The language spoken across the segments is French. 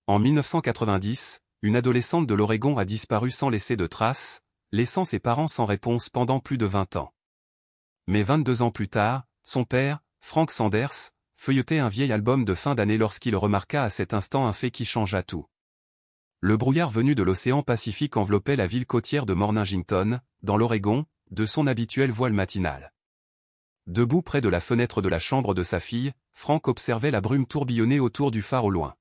En 1990, une adolescente de l'Oregon a disparu sans laisser de traces, laissant ses parents sans réponse pendant plus de 20 ans. Mais 22 ans plus tard, son père, Frank Sanders, feuilletait un vieil album de fin d'année lorsqu'il remarqua à cet instant un fait qui changea tout. Le brouillard venu de l'océan Pacifique enveloppait la ville côtière de Mornington, dans l'Oregon, de son habituel voile matinal. Debout près de la fenêtre de la chambre de sa fille, Frank observait la brume tourbillonner autour du phare au loin.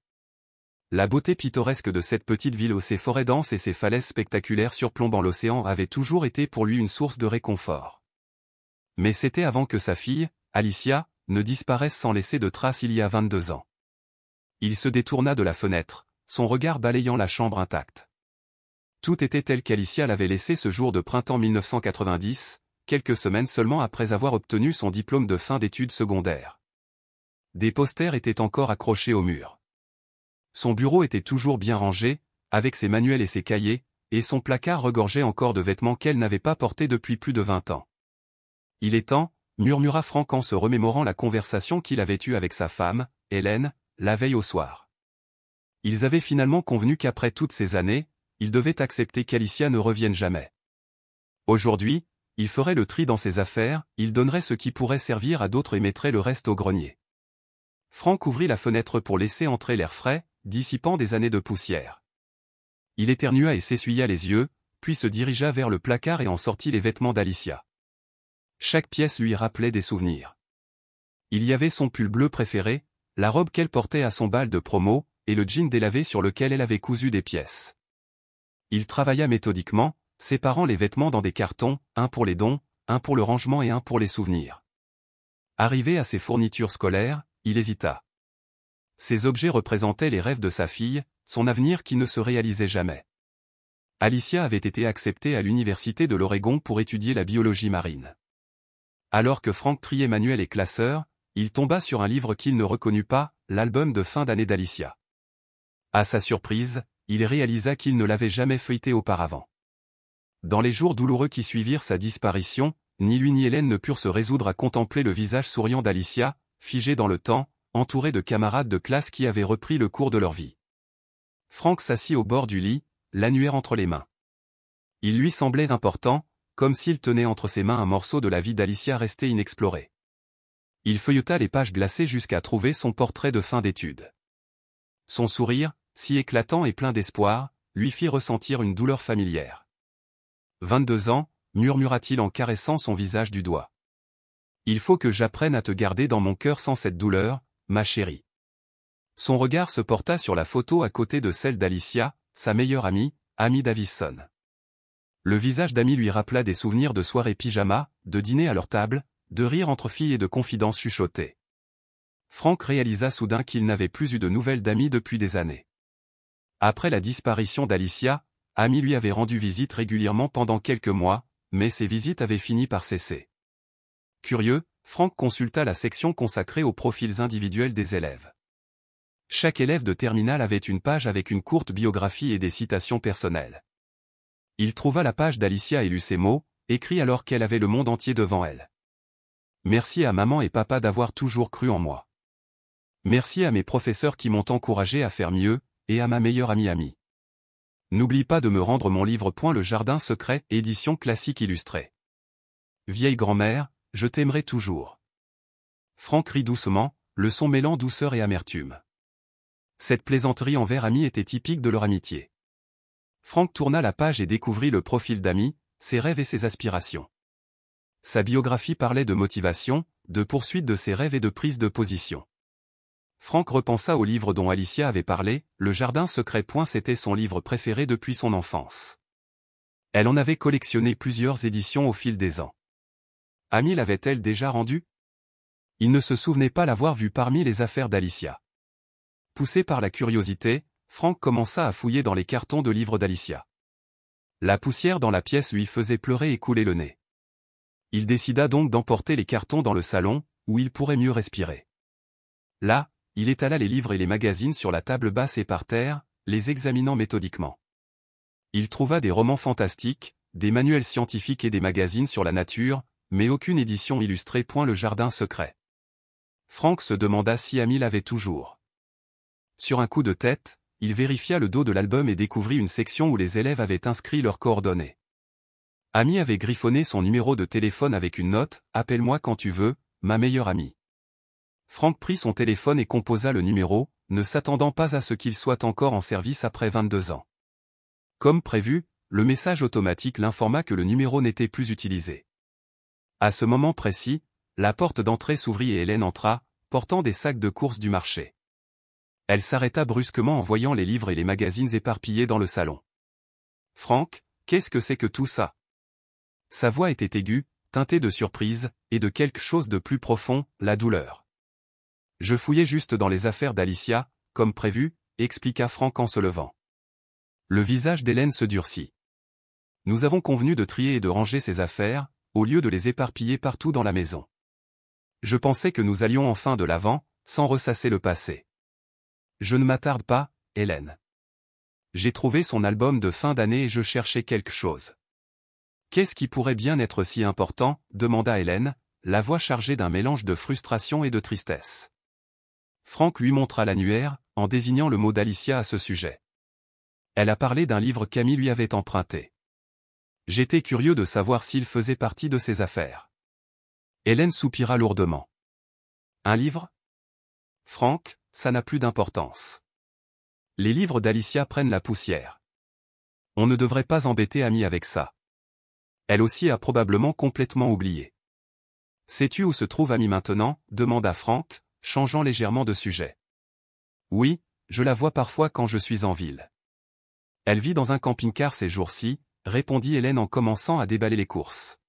La beauté pittoresque de cette petite ville aux ses forêts denses et ses falaises spectaculaires surplombant l'océan avait toujours été pour lui une source de réconfort. Mais c'était avant que sa fille, Alicia, ne disparaisse sans laisser de traces il y a 22 ans. Il se détourna de la fenêtre, son regard balayant la chambre intacte. Tout était tel qu'Alicia l'avait laissé ce jour de printemps 1990, quelques semaines seulement après avoir obtenu son diplôme de fin d'études secondaires. Des posters étaient encore accrochés au mur. Son bureau était toujours bien rangé, avec ses manuels et ses cahiers, et son placard regorgeait encore de vêtements qu'elle n'avait pas portés depuis plus de 20 ans. « Il est temps », murmura Frank en se remémorant la conversation qu'il avait eue avec sa femme, Hélène, la veille au soir. Ils avaient finalement convenu qu'après toutes ces années, ils devaient accepter qu'Alicia ne revienne jamais. Aujourd'hui, il ferait le tri dans ses affaires, il donnerait ce qui pourrait servir à d'autres et mettrait le reste au grenier. Frank ouvrit la fenêtre pour laisser entrer l'air frais, dissipant des années de poussière. Il éternua et s'essuya les yeux, puis se dirigea vers le placard et en sortit les vêtements d'Alicia. Chaque pièce lui rappelait des souvenirs. Il y avait son pull bleu préféré, la robe qu'elle portait à son bal de promo, et le jean délavé sur lequel elle avait cousu des pièces. Il travailla méthodiquement, séparant les vêtements dans des cartons, un pour les dons, un pour le rangement et un pour les souvenirs. Arrivé à ses fournitures scolaires, il hésita. Ces objets représentaient les rêves de sa fille, son avenir qui ne se réalisait jamais. Alicia avait été acceptée à l'université de l'Oregon pour étudier la biologie marine. Alors que Frank triait manuels et classeurs, il tomba sur un livre qu'il ne reconnut pas, l'album de fin d'année d'Alicia. À sa surprise, il réalisa qu'il ne l'avait jamais feuilleté auparavant. Dans les jours douloureux qui suivirent sa disparition, ni lui ni Hélène ne purent se résoudre à contempler le visage souriant d'Alicia, figé dans le temps, entouré de camarades de classe qui avaient repris le cours de leur vie. Frank s'assit au bord du lit, l'annuaire entre les mains. Il lui semblait important, comme s'il tenait entre ses mains un morceau de la vie d'Alicia resté inexploré. Il feuilleta les pages glacées jusqu'à trouver son portrait de fin d'études. Son sourire, si éclatant et plein d'espoir, lui fit ressentir une douleur familière. 22 ans, murmura-t-il en caressant son visage du doigt. Il faut que j'apprenne à te garder dans mon cœur sans cette douleur, ma chérie. Son regard se porta sur la photo à côté de celle d'Alicia, sa meilleure amie, Amy Davison. Le visage d'Amy lui rappela des souvenirs de soirées pyjama, de dîner à leur table, de rires entre filles et de confidences chuchotées. Frank réalisa soudain qu'il n'avait plus eu de nouvelles d'Amy depuis des années. Après la disparition d'Alicia, Amy lui avait rendu visite régulièrement pendant quelques mois, mais ces visites avaient fini par cesser. Curieux, Frank consulta la section consacrée aux profils individuels des élèves. Chaque élève de terminale avait une page avec une courte biographie et des citations personnelles. Il trouva la page d'Alicia et lut ces mots, écrits alors qu'elle avait le monde entier devant elle. Merci à maman et papa d'avoir toujours cru en moi. Merci à mes professeurs qui m'ont encouragé à faire mieux, et à ma meilleure amie Amy. N'oublie pas de me rendre mon livre Le Jardin secret, édition classique illustrée. Vieille grand-mère, je t'aimerai toujours. Frank rit doucement, le son mêlant douceur et amertume. Cette plaisanterie envers Amy était typique de leur amitié. Frank tourna la page et découvrit le profil d'Amy, ses rêves et ses aspirations. Sa biographie parlait de motivation, de poursuite de ses rêves et de prise de position. Frank repensa au livre dont Alicia avait parlé, Le Jardin secret. C'était son livre préféré depuis son enfance. Elle en avait collectionné plusieurs éditions au fil des ans. Amy l'avait-elle déjà rendu? Il ne se souvenait pas l'avoir vue parmi les affaires d'Alicia. Poussé par la curiosité, Frank commença à fouiller dans les cartons de livres d'Alicia. La poussière dans la pièce lui faisait pleurer et couler le nez. Il décida donc d'emporter les cartons dans le salon, où il pourrait mieux respirer. Là, il étala les livres et les magazines sur la table basse et par terre, les examinant méthodiquement. Il trouva des romans fantastiques, des manuels scientifiques et des magazines sur la nature, mais aucune édition illustrée. Le Jardin secret. Frank se demanda si Amy l'avait toujours. Sur un coup de tête, il vérifia le dos de l'album et découvrit une section où les élèves avaient inscrit leurs coordonnées. Amy avait griffonné son numéro de téléphone avec une note « Appelle-moi quand tu veux, ma meilleure amie ». Frank prit son téléphone et composa le numéro, ne s'attendant pas à ce qu'il soit encore en service après 22 ans. Comme prévu, le message automatique l'informa que le numéro n'était plus utilisé. À ce moment précis, la porte d'entrée s'ouvrit et Hélène entra, portant des sacs de courses du marché. Elle s'arrêta brusquement en voyant les livres et les magazines éparpillés dans le salon. « Frank, qu'est-ce que c'est que tout ça ?» Sa voix était aiguë, teintée de surprise, et de quelque chose de plus profond, la douleur. « Je fouillais juste dans les affaires d'Alicia, comme prévu, » expliqua Frank en se levant. Le visage d'Hélène se durcit. « Nous avons convenu de trier et de ranger ces affaires, au lieu de les éparpiller partout dans la maison. Je pensais que nous allions enfin de l'avant, sans ressasser le passé. Je ne m'attarde pas, Hélène. J'ai trouvé son album de fin d'année et je cherchais quelque chose. » « Qu'est-ce qui pourrait bien être si important ?» demanda Hélène, la voix chargée d'un mélange de frustration et de tristesse. Frank lui montra l'annuaire, en désignant le mot d'Alicia à ce sujet. Elle a parlé d'un livre qu'Amy lui avait emprunté. J'étais curieux de savoir s'il faisait partie de ses affaires. Hélène soupira lourdement. Un livre ? Frank, ça n'a plus d'importance. Les livres d'Alicia prennent la poussière. On ne devrait pas embêter Amy avec ça. Elle aussi a probablement complètement oublié. Sais-tu où se trouve Amy maintenant ? demanda Frank, changeant légèrement de sujet. Oui, je la vois parfois quand je suis en ville. Elle vit dans un camping-car ces jours-ci, répondit Hélène en commençant à déballer les courses.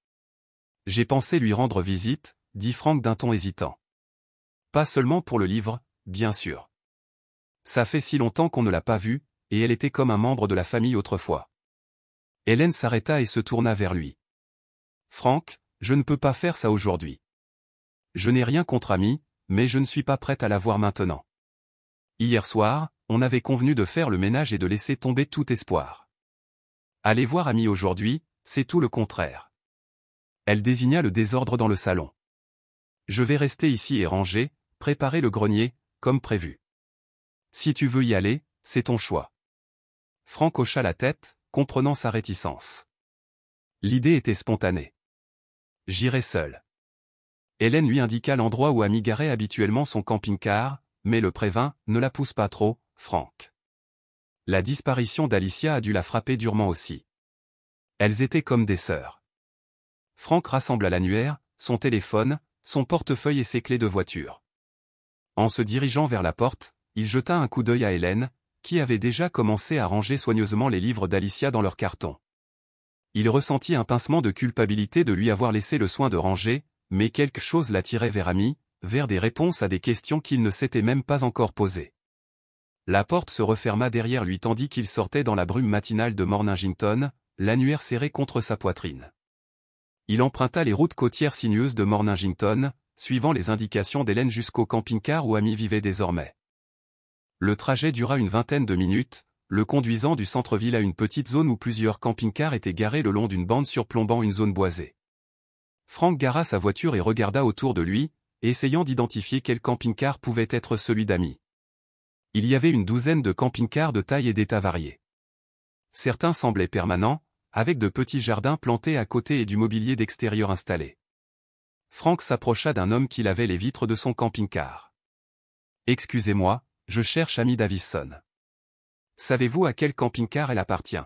J'ai pensé lui rendre visite, dit Frank d'un ton hésitant. Pas seulement pour le livre, bien sûr. Ça fait si longtemps qu'on ne l'a pas vue, et elle était comme un membre de la famille autrefois. Hélène s'arrêta et se tourna vers lui. Frank, je ne peux pas faire ça aujourd'hui. Je n'ai rien contre Amy, mais je ne suis pas prête à la voir maintenant. Hier soir, on avait convenu de faire le ménage et de laisser tomber tout espoir. Aller voir Amy aujourd'hui, c'est tout le contraire. Elle désigna le désordre dans le salon. Je vais rester ici et ranger, préparer le grenier, comme prévu. Si tu veux y aller, c'est ton choix. Frank hocha la tête, comprenant sa réticence. L'idée était spontanée. J'irai seul. Hélène lui indiqua l'endroit où Amy garait habituellement son camping-car, mais le prévint, ne la pousse pas trop, Frank. La disparition d'Alicia a dû la frapper durement aussi. Elles étaient comme des sœurs. Frank rassembla l'annuaire, son téléphone, son portefeuille et ses clés de voiture. En se dirigeant vers la porte, il jeta un coup d'œil à Hélène, qui avait déjà commencé à ranger soigneusement les livres d'Alicia dans leur carton. Il ressentit un pincement de culpabilité de lui avoir laissé le soin de ranger, mais quelque chose l'attirait vers Amy, vers des réponses à des questions qu'il ne s'était même pas encore posées. La porte se referma derrière lui tandis qu'il sortait dans la brume matinale de Mornington, l'annuaire serré contre sa poitrine. Il emprunta les routes côtières sinueuses de Mornington, suivant les indications d'Hélène jusqu'au camping-car où Amy vivait désormais. Le trajet dura une vingtaine de minutes, le conduisant du centre-ville à une petite zone où plusieurs camping-cars étaient garés le long d'une bande surplombant une zone boisée. Frank gara sa voiture et regarda autour de lui, essayant d'identifier quel camping-car pouvait être celui d'Amy. Il y avait une douzaine de camping-cars de taille et d'état variés. Certains semblaient permanents, avec de petits jardins plantés à côté et du mobilier d'extérieur installé. Frank s'approcha d'un homme qui lavait les vitres de son camping-car. « Excusez-moi, je cherche Amy Davison. Savez-vous à quel camping-car elle appartient ?»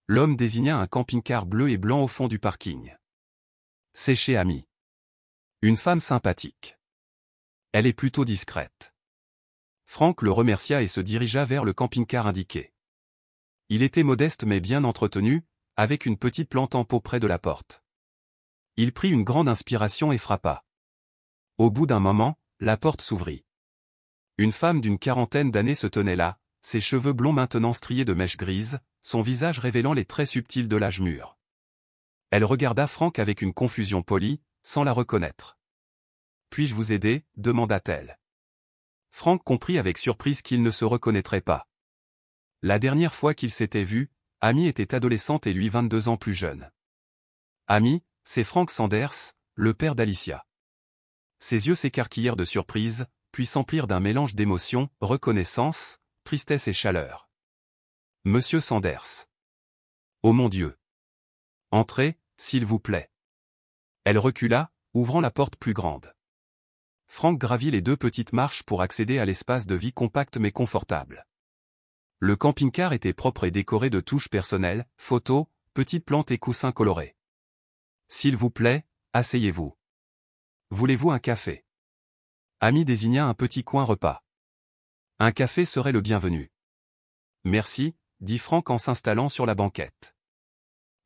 L'homme désigna un camping-car bleu et blanc au fond du parking. « C'est chez Amy. Une femme sympathique. Elle est plutôt discrète. » Frank le remercia et se dirigea vers le camping-car indiqué. Il était modeste mais bien entretenu, avec une petite plante en pot près de la porte. Il prit une grande inspiration et frappa. Au bout d'un moment, la porte s'ouvrit. Une femme d'une quarantaine d'années se tenait là, ses cheveux blonds maintenant striés de mèches grises, son visage révélant les traits subtils de l'âge mûr. Elle regarda Frank avec une confusion polie, sans la reconnaître. « Puis-je vous aider ?» demanda-t-elle. Frank comprit avec surprise qu'il ne se reconnaîtrait pas. La dernière fois qu'ils s'étaient vus, Amy était adolescente et lui 22 ans plus jeune. Amy, c'est Frank Sanders, le père d'Alicia. Ses yeux s'écarquillèrent de surprise, puis s'emplirent d'un mélange d'émotions, reconnaissance, tristesse et chaleur. Monsieur Sanders. Oh mon Dieu. Entrez, s'il vous plaît. Elle recula, ouvrant la porte plus grande. Frank gravit les 2 petites marches pour accéder à l'espace de vie compact mais confortable. Le camping-car était propre et décoré de touches personnelles, photos, petites plantes et coussins colorés. S'il vous plaît, asseyez-vous. Voulez-vous un café? Amy désigna un petit coin repas. Un café serait le bienvenu. Merci, dit Frank en s'installant sur la banquette.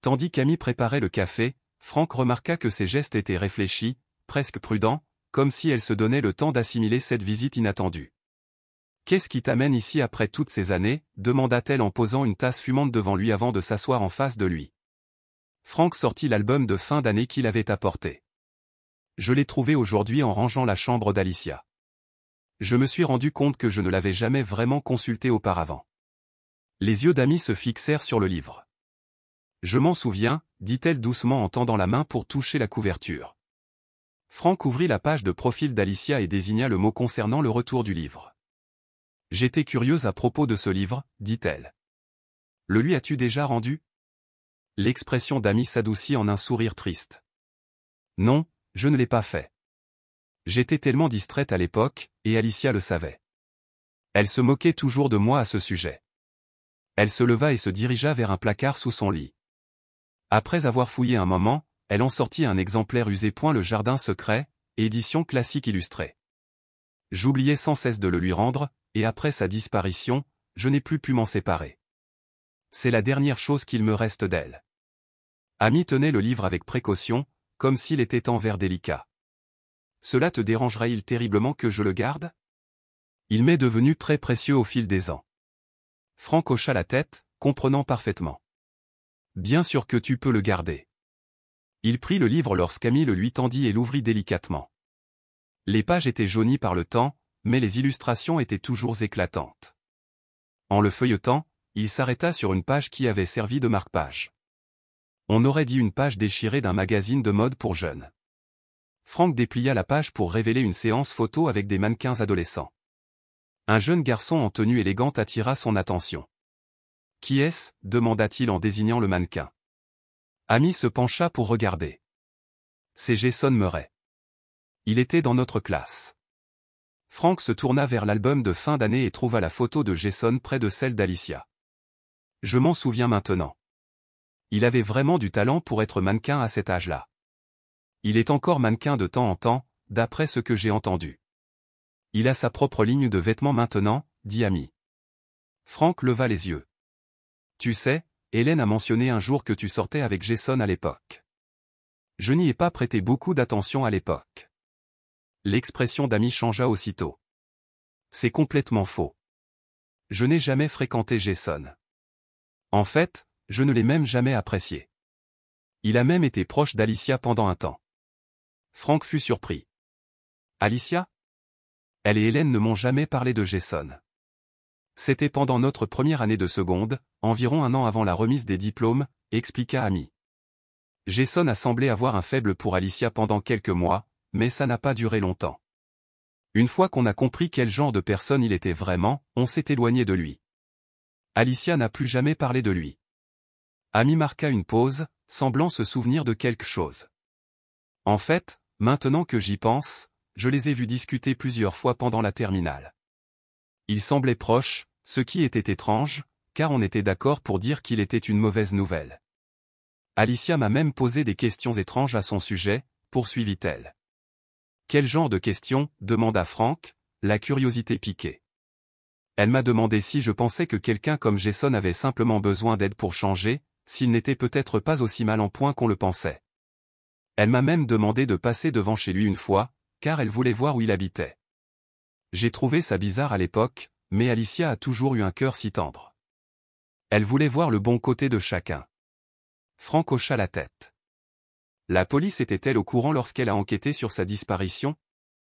Tandis qu'Amy préparait le café, Frank remarqua que ses gestes étaient réfléchis, presque prudents, comme si elle se donnait le temps d'assimiler cette visite inattendue. « Qu'est-ce qui t'amène ici après toutes ces années » demanda-t-elle en posant une tasse fumante devant lui avant de s'asseoir en face de lui. Frank sortit l'album de fin d'année qu'il avait apporté. « Je l'ai trouvé aujourd'hui en rangeant la chambre d'Alicia. Je me suis rendu compte que je ne l'avais jamais vraiment consulté auparavant. » Les yeux d'Amy se fixèrent sur le livre. « Je m'en souviens, » dit-elle doucement en tendant la main pour toucher la couverture. Frank ouvrit la page de profil d'Alicia et désigna le mot concernant le retour du livre. « J'étais curieuse à propos de ce livre, » dit-elle. « Le lui as-tu déjà rendu » L'expression d'Amy s'adoucit en un sourire triste. « Non, je ne l'ai pas fait. J'étais tellement distraite à l'époque, et Alicia le savait. Elle se moquait toujours de moi à ce sujet. » Elle se leva et se dirigea vers un placard sous son lit. Après avoir fouillé un moment, elle en sortit un exemplaire usé. Le Jardin secret, édition classique illustrée. J'oubliais sans cesse de le lui rendre, et après sa disparition, je n'ai plus pu m'en séparer. C'est la dernière chose qu'il me reste d'elle. Amy tenait le livre avec précaution, comme s'il était en verre délicat. Cela te dérangerait-il terriblement que je le garde? Il m'est devenu très précieux au fil des ans. Frank hocha la tête, comprenant parfaitement. Bien sûr que tu peux le garder. Il prit le livre lorsqu'Amy le lui tendit et l'ouvrit délicatement. Les pages étaient jaunies par le temps, mais les illustrations étaient toujours éclatantes. En le feuilletant, il s'arrêta sur une page qui avait servi de marque-page. On aurait dit une page déchirée d'un magazine de mode pour jeunes. Frank déplia la page pour révéler une séance photo avec des mannequins adolescents. Un jeune garçon en tenue élégante attira son attention. « Qui est-ce » demanda-t-il en désignant le mannequin. Amy se pencha pour regarder. « C'est Jason Murray. Il était dans notre classe. » Frank se tourna vers l'album de fin d'année et trouva la photo de Jason près de celle d'Alicia. « Je m'en souviens maintenant. Il avait vraiment du talent pour être mannequin à cet âge-là. Il est encore mannequin de temps en temps, d'après ce que j'ai entendu. Il a sa propre ligne de vêtements maintenant, » dit Amy. Frank leva les yeux. « Tu sais, Hélène a mentionné un jour que tu sortais avec Jason à l'époque. Je n'y ai pas prêté beaucoup d'attention à l'époque. » L'expression d'Amy changea aussitôt. « C'est complètement faux. Je n'ai jamais fréquenté Jason. En fait, je ne l'ai même jamais apprécié. Il a même été proche d'Alicia pendant un temps. » Frank fut surpris. « Alicia ? Elle et Hélène ne m'ont jamais parlé de Jason. C'était pendant notre première année de seconde, environ un an avant la remise des diplômes, expliqua Amy. Jason a semblé avoir un faible pour Alicia pendant quelques mois, mais ça n'a pas duré longtemps. Une fois qu'on a compris quel genre de personne il était vraiment, on s'est éloigné de lui. Alicia n'a plus jamais parlé de lui. » Amy marqua une pause, semblant se souvenir de quelque chose. « En fait, maintenant que j'y pense, je les ai vus discuter plusieurs fois pendant la terminale. Ils semblaient proches, ce qui était étrange, car on était d'accord pour dire qu'il était une mauvaise nouvelle. Alicia m'a même posé des questions étranges à son sujet, poursuivit-elle. « Quel genre de questions » demanda Frank, la curiosité piquée. « Elle m'a demandé si je pensais que quelqu'un comme Jason avait simplement besoin d'aide pour changer, s'il n'était peut-être pas aussi mal en point qu'on le pensait. Elle m'a même demandé de passer devant chez lui une fois, car elle voulait voir où il habitait. J'ai trouvé ça bizarre à l'époque, mais Alicia a toujours eu un cœur si tendre. Elle voulait voir le bon côté de chacun. » Frank hocha la tête. « La police était-elle au courant lorsqu'elle a enquêté sur sa disparition ? »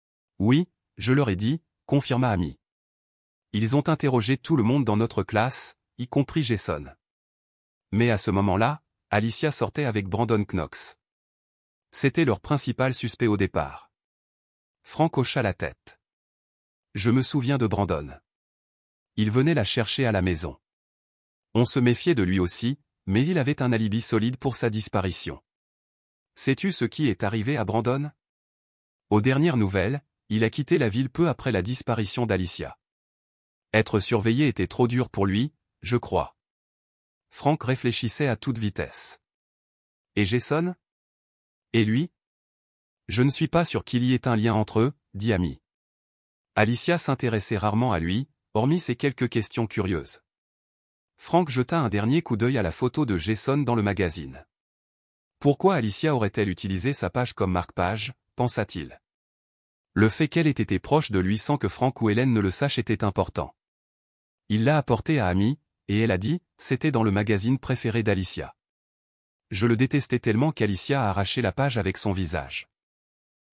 « Oui, je leur ai dit, » confirma Amy. « Ils ont interrogé tout le monde dans notre classe, y compris Jason. Mais à ce moment-là, Alicia sortait avec Brandon Knox. C'était leur principal suspect au départ. » Frank hocha la tête. « Je me souviens de Brandon. Il venait la chercher à la maison. On se méfiait de lui aussi, mais il avait un alibi solide pour sa disparition. Sais-tu ce qui est arrivé à Brandon? Aux dernières nouvelles, il a quitté la ville peu après la disparition d'Alicia. Être surveillé était trop dur pour lui, je crois. Frank réfléchissait à toute vitesse. Et Jason? Et lui? Je ne suis pas sûr qu'il y ait un lien entre eux, dit Amy. Alicia s'intéressait rarement à lui, hormis ces quelques questions curieuses. Frank jeta un dernier coup d'œil à la photo de Jason dans le magazine. Pourquoi Alicia aurait-elle utilisé sa page comme marque-page, pensa-t-il. Le fait qu'elle ait été proche de lui sans que Frank ou Hélène ne le sachent était important. Il l'a apporté à Amy, et elle a dit, c'était dans le magazine préféré d'Alicia. Je le détestais tellement qu'Alicia a arraché la page avec son visage.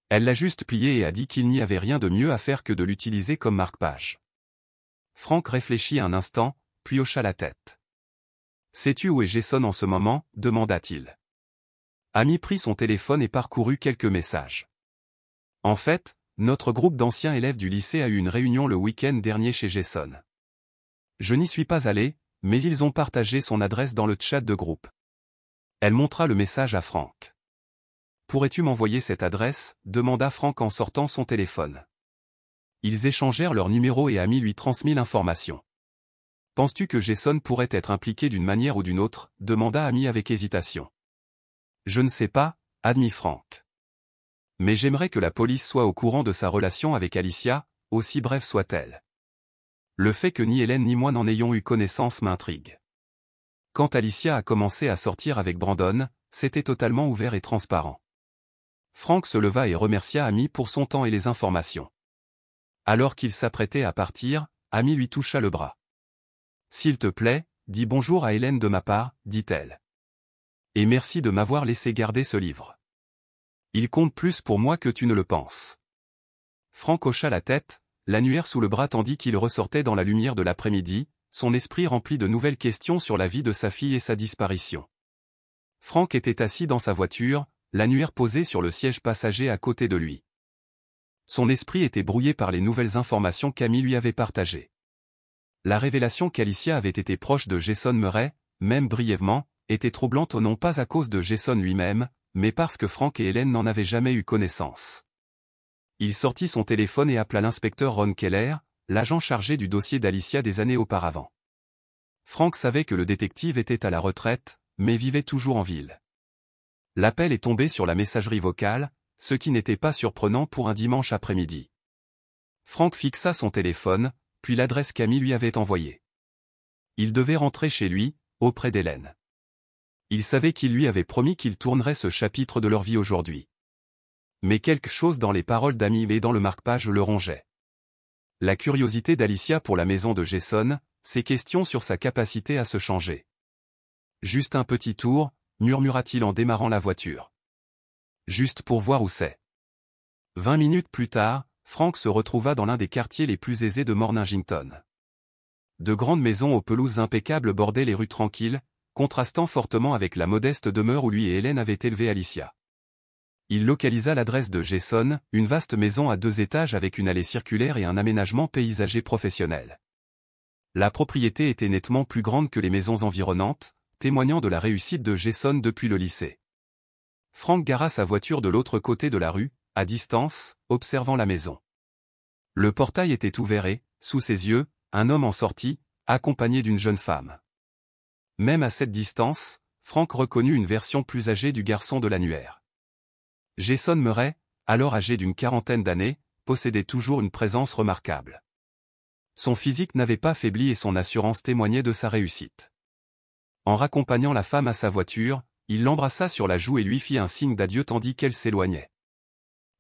Elle l'a juste plié et a dit qu'il n'y avait rien de mieux à faire que de l'utiliser comme marque-page. Frank réfléchit un instant, puis hocha la tête. Sais-tu où est Jason en ce moment? Demanda-t-il. Amy prit son téléphone et parcourut quelques messages. En fait, notre groupe d'anciens élèves du lycée a eu une réunion le week-end dernier chez Jason. Je n'y suis pas allé, mais ils ont partagé son adresse dans le chat de groupe. Elle montra le message à Frank. Pourrais-tu m'envoyer cette adresse? Demanda Frank en sortant son téléphone. Ils échangèrent leur numéro et Amy lui transmit l'information. Penses-tu que Jason pourrait être impliqué d'une manière ou d'une autre? Demanda Amy avec hésitation. Je ne sais pas, admit Frank. Mais j'aimerais que la police soit au courant de sa relation avec Alicia, aussi brève soit-elle. Le fait que ni Hélène ni moi n'en ayons eu connaissance m'intrigue. Quand Alicia a commencé à sortir avec Brandon, c'était totalement ouvert et transparent. Frank se leva et remercia Amy pour son temps et les informations. Alors qu'il s'apprêtait à partir, Amy lui toucha le bras. S'il te plaît, dis bonjour à Hélène de ma part, dit-elle. Et merci de m'avoir laissé garder ce livre. Il compte plus pour moi que tu ne le penses. Frank hocha la tête, l'annuaire sous le bras tandis qu'il ressortait dans la lumière de l'après-midi, son esprit rempli de nouvelles questions sur la vie de sa fille et sa disparition. Frank était assis dans sa voiture, l'annuaire posé sur le siège passager à côté de lui. Son esprit était brouillé par les nouvelles informations qu'Amy lui avait partagées. La révélation qu'Alicia avait été proche de Jason Murray, même brièvement, était troublante non pas à cause de Jason lui-même, mais parce que Frank et Hélène n'en avaient jamais eu connaissance. Il sortit son téléphone et appela l'inspecteur Ron Keller, l'agent chargé du dossier d'Alicia des années auparavant. Frank savait que le détective était à la retraite, mais vivait toujours en ville. L'appel est tombé sur la messagerie vocale, ce qui n'était pas surprenant pour un dimanche après-midi. Frank fixa son téléphone, puis l'adresse qu'Amy lui avait envoyée. Il devait rentrer chez lui, auprès d'Hélène. Il savait qu'il lui avait promis qu'il tournerait ce chapitre de leur vie aujourd'hui. Mais quelque chose dans les paroles d'Amy et dans le marque-page le rongeait. La curiosité d'Alicia pour la maison de Jason, ses questions sur sa capacité à se changer. Juste un petit tour, murmura-t-il en démarrant la voiture. Juste pour voir où c'est. 20 minutes plus tard, Frank se retrouva dans l'un des quartiers les plus aisés de Mornington. De grandes maisons aux pelouses impeccables bordaient les rues tranquilles, contrastant fortement avec la modeste demeure où lui et Hélène avaient élevé Alicia. Il localisa l'adresse de Jason, une vaste maison à 2 étages avec une allée circulaire et un aménagement paysager professionnel. La propriété était nettement plus grande que les maisons environnantes, témoignant de la réussite de Jason depuis le lycée. Frank gara sa voiture de l'autre côté de la rue, à distance, observant la maison. Le portail était ouvert et, sous ses yeux, un homme en sortit, accompagné d'une jeune femme. Même à cette distance, Frank reconnut une version plus âgée du garçon de l'annuaire. Jason Murray, alors âgé d'une quarantaine d'années, possédait toujours une présence remarquable. Son physique n'avait pas faibli et son assurance témoignait de sa réussite. En raccompagnant la femme à sa voiture, il l'embrassa sur la joue et lui fit un signe d'adieu tandis qu'elle s'éloignait.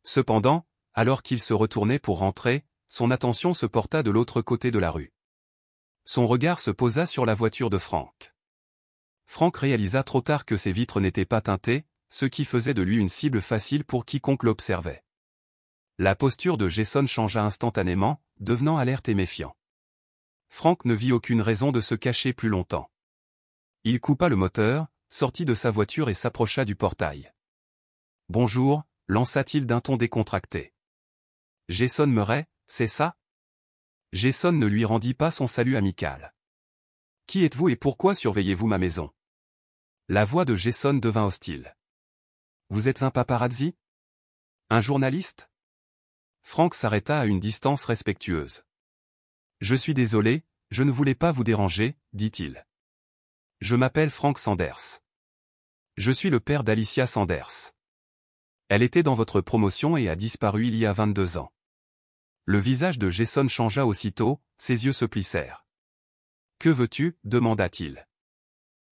Cependant, alors qu'il se retournait pour rentrer, son attention se porta de l'autre côté de la rue. Son regard se posa sur la voiture de Frank. Frank réalisa trop tard que ses vitres n'étaient pas teintées, ce qui faisait de lui une cible facile pour quiconque l'observait. La posture de Jason changea instantanément, devenant alerte et méfiant. Frank ne vit aucune raison de se cacher plus longtemps. Il coupa le moteur, sortit de sa voiture et s'approcha du portail. « Bonjour », lança-t-il d'un ton décontracté. « Jason Murray, c'est ça ?» Jason ne lui rendit pas son salut amical. « Qui êtes-vous et pourquoi surveillez-vous ma maison ?» La voix de Jason devint hostile. « Vous êtes un paparazzi? Un journaliste ?» Frank s'arrêta à une distance respectueuse. « Je suis désolé, je ne voulais pas vous déranger, dit-il. Je m'appelle Frank Sanders. Je suis le père d'Alicia Sanders. Elle était dans votre promotion et a disparu il y a 22 ans. » Le visage de Jason changea aussitôt, ses yeux se plissèrent. « Que veux-tu » demanda-t-il.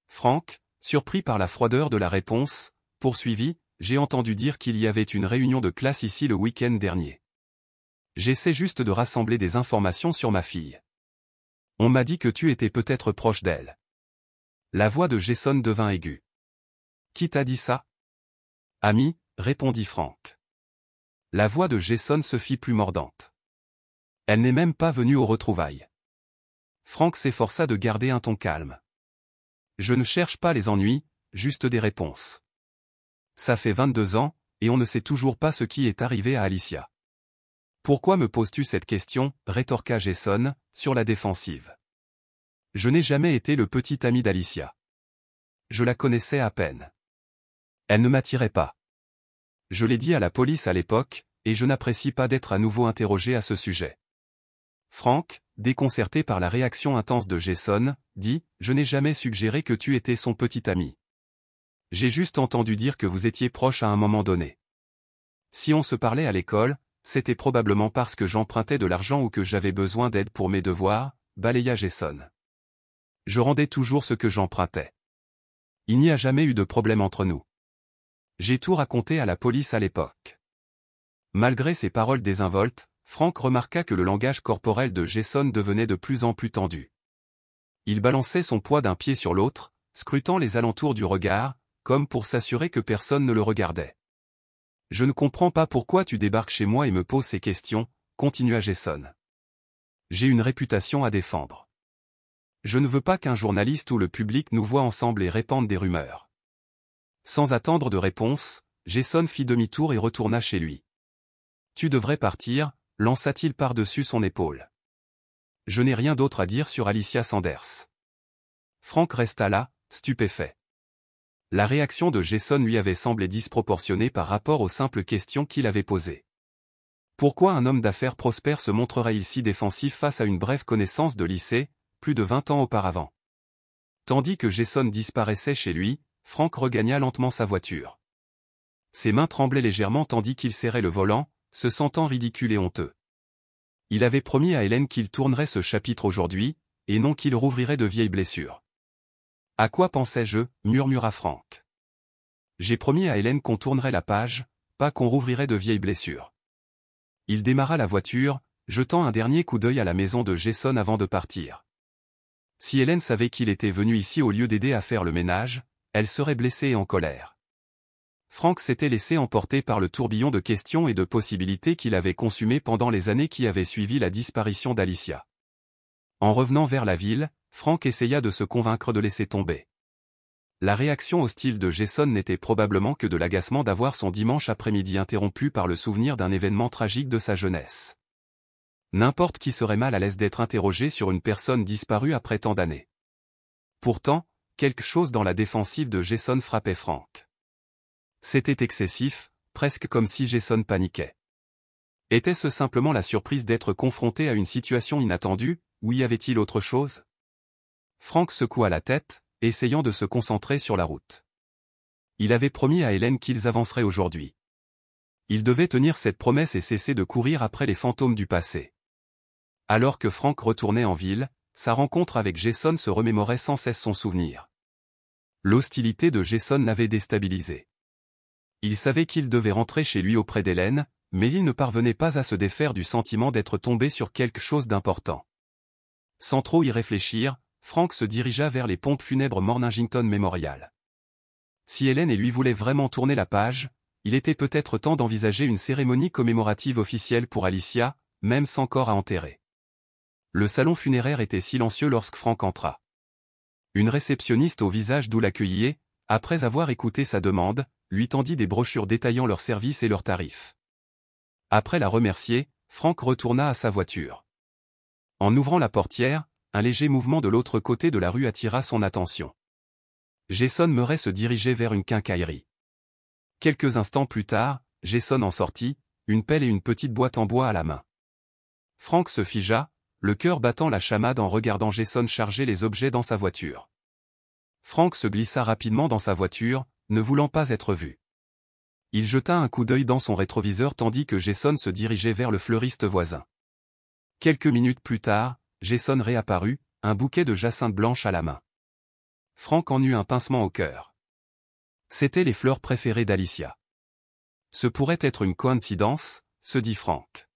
Frank, surpris par la froideur de la réponse, poursuivit, « J'ai entendu dire qu'il y avait une réunion de classe ici le week-end dernier. J'essaie juste de rassembler des informations sur ma fille. On m'a dit que tu étais peut-être proche d'elle. » La voix de Jason devint aiguë. « Qui t'a dit ça ?»« Ami, » répondit Frank. La voix de Jason se fit plus mordante. « Elle n'est même pas venue aux retrouvailles. » Frank s'efforça de garder un ton calme. « Je ne cherche pas les ennuis, juste des réponses. Ça fait 22 ans, et on ne sait toujours pas ce qui est arrivé à Alicia. »« Pourquoi me poses-tu cette question ?» rétorqua Jason, sur la défensive. « Je n'ai jamais été le petit ami d'Alicia. Je la connaissais à peine. Elle ne m'attirait pas. Je l'ai dit à la police à l'époque, et je n'apprécie pas d'être à nouveau interrogé à ce sujet. » Frank, déconcerté par la réaction intense de Jason, dit, « Je n'ai jamais suggéré que tu étais son petit ami. J'ai juste entendu dire que vous étiez proches à un moment donné. Si on se parlait à l'école, c'était probablement parce que j'empruntais de l'argent ou que j'avais besoin d'aide pour mes devoirs, » balaya Jason. « Je rendais toujours ce que j'empruntais. Il n'y a jamais eu de problème entre nous. J'ai tout raconté à la police à l'époque. » Malgré ces paroles désinvoltes, Frank remarqua que le langage corporel de Jason devenait de plus en plus tendu. Il balançait son poids d'un pied sur l'autre, scrutant les alentours du regard, comme pour s'assurer que personne ne le regardait. « Je ne comprends pas pourquoi tu débarques chez moi et me poses ces questions, » continua Jason. « J'ai une réputation à défendre. Je ne veux pas qu'un journaliste ou le public nous voie ensemble et répande des rumeurs. » Sans attendre de réponse, Jason fit demi-tour et retourna chez lui. « Tu devrais partir » lança-t-il par-dessus son épaule. « Je n'ai rien d'autre à dire sur Alicia Sanders. » Frank resta là, stupéfait. La réaction de Jason lui avait semblé disproportionnée par rapport aux simples questions qu'il avait posées. Pourquoi un homme d'affaires prospère se montrerait-il si défensif face à une brève connaissance de lycée, plus de 20 ans auparavant? Tandis que Jason disparaissait chez lui, Frank regagna lentement sa voiture. Ses mains tremblaient légèrement tandis qu'il serrait le volant, se sentant ridicule et honteux. Il avait promis à Hélène qu'il tournerait ce chapitre aujourd'hui, et non qu'il rouvrirait de vieilles blessures. « À quoi pensais-je » murmura Frank. « J'ai promis à Hélène qu'on tournerait la page, pas qu'on rouvrirait de vieilles blessures. » Il démarra la voiture, jetant un dernier coup d'œil à la maison de Jason avant de partir. Si Hélène savait qu'il était venu ici au lieu d'aider à faire le ménage, elle serait blessée et en colère. Frank s'était laissé emporter par le tourbillon de questions et de possibilités qu'il avait consumé pendant les années qui avaient suivi la disparition d'Alicia. En revenant vers la ville, Frank essaya de se convaincre de laisser tomber. La réaction hostile de Jason n'était probablement que de l'agacement d'avoir son dimanche après-midi interrompu par le souvenir d'un événement tragique de sa jeunesse. N'importe qui serait mal à l'aise d'être interrogé sur une personne disparue après tant d'années. Pourtant, quelque chose dans la défensive de Jason frappait Frank. C'était excessif, presque comme si Jason paniquait. Était-ce simplement la surprise d'être confronté à une situation inattendue, ou y avait-il autre chose? Frank secoua la tête, essayant de se concentrer sur la route. Il avait promis à Hélène qu'ils avanceraient aujourd'hui. Il devait tenir cette promesse et cesser de courir après les fantômes du passé. Alors que Frank retournait en ville, sa rencontre avec Jason se remémorait sans cesse son souvenir. L'hostilité de Jason l'avait déstabilisé. Il savait qu'il devait rentrer chez lui auprès d'Hélène, mais il ne parvenait pas à se défaire du sentiment d'être tombé sur quelque chose d'important. Sans trop y réfléchir, Frank se dirigea vers les pompes funèbres Mornington Memorial. Si Hélène et lui voulaient vraiment tourner la page, il était peut-être temps d'envisager une cérémonie commémorative officielle pour Alicia, même sans corps à enterrer. Le salon funéraire était silencieux lorsque Frank entra. Une réceptionniste au visage doux l'accueillait, après avoir écouté sa demande, lui tendit des brochures détaillant leurs services et leurs tarifs. Après la remercier, Frank retourna à sa voiture. En ouvrant la portière, un léger mouvement de l'autre côté de la rue attira son attention. Jason Murray se dirigeait vers une quincaillerie. Quelques instants plus tard, Jason en sortit, une pelle et une petite boîte en bois à la main. Frank se figea, le cœur battant la chamade en regardant Jason charger les objets dans sa voiture. Frank se glissa rapidement dans sa voiture, ne voulant pas être vu. Il jeta un coup d'œil dans son rétroviseur tandis que Jason se dirigeait vers le fleuriste voisin. Quelques minutes plus tard, Jason réapparut, un bouquet de jacinthes blanches à la main. Frank en eut un pincement au cœur. C'étaient les fleurs préférées d'Alicia. Ce pourrait être une coïncidence, se dit Frank.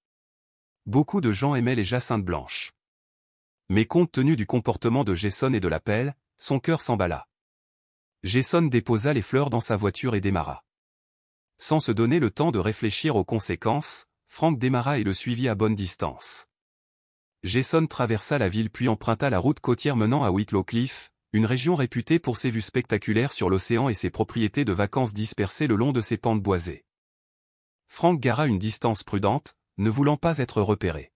Beaucoup de gens aimaient les jacinthes blanches. Mais compte tenu du comportement de Jason et de la pelle, son cœur s'emballa. Jason déposa les fleurs dans sa voiture et démarra. Sans se donner le temps de réfléchir aux conséquences, Frank démarra et le suivit à bonne distance. Jason traversa la ville puis emprunta la route côtière menant à Whitlow Cliff, une région réputée pour ses vues spectaculaires sur l'océan et ses propriétés de vacances dispersées le long de ses pentes boisées. Frank gara une distance prudente, ne voulant pas être repéré.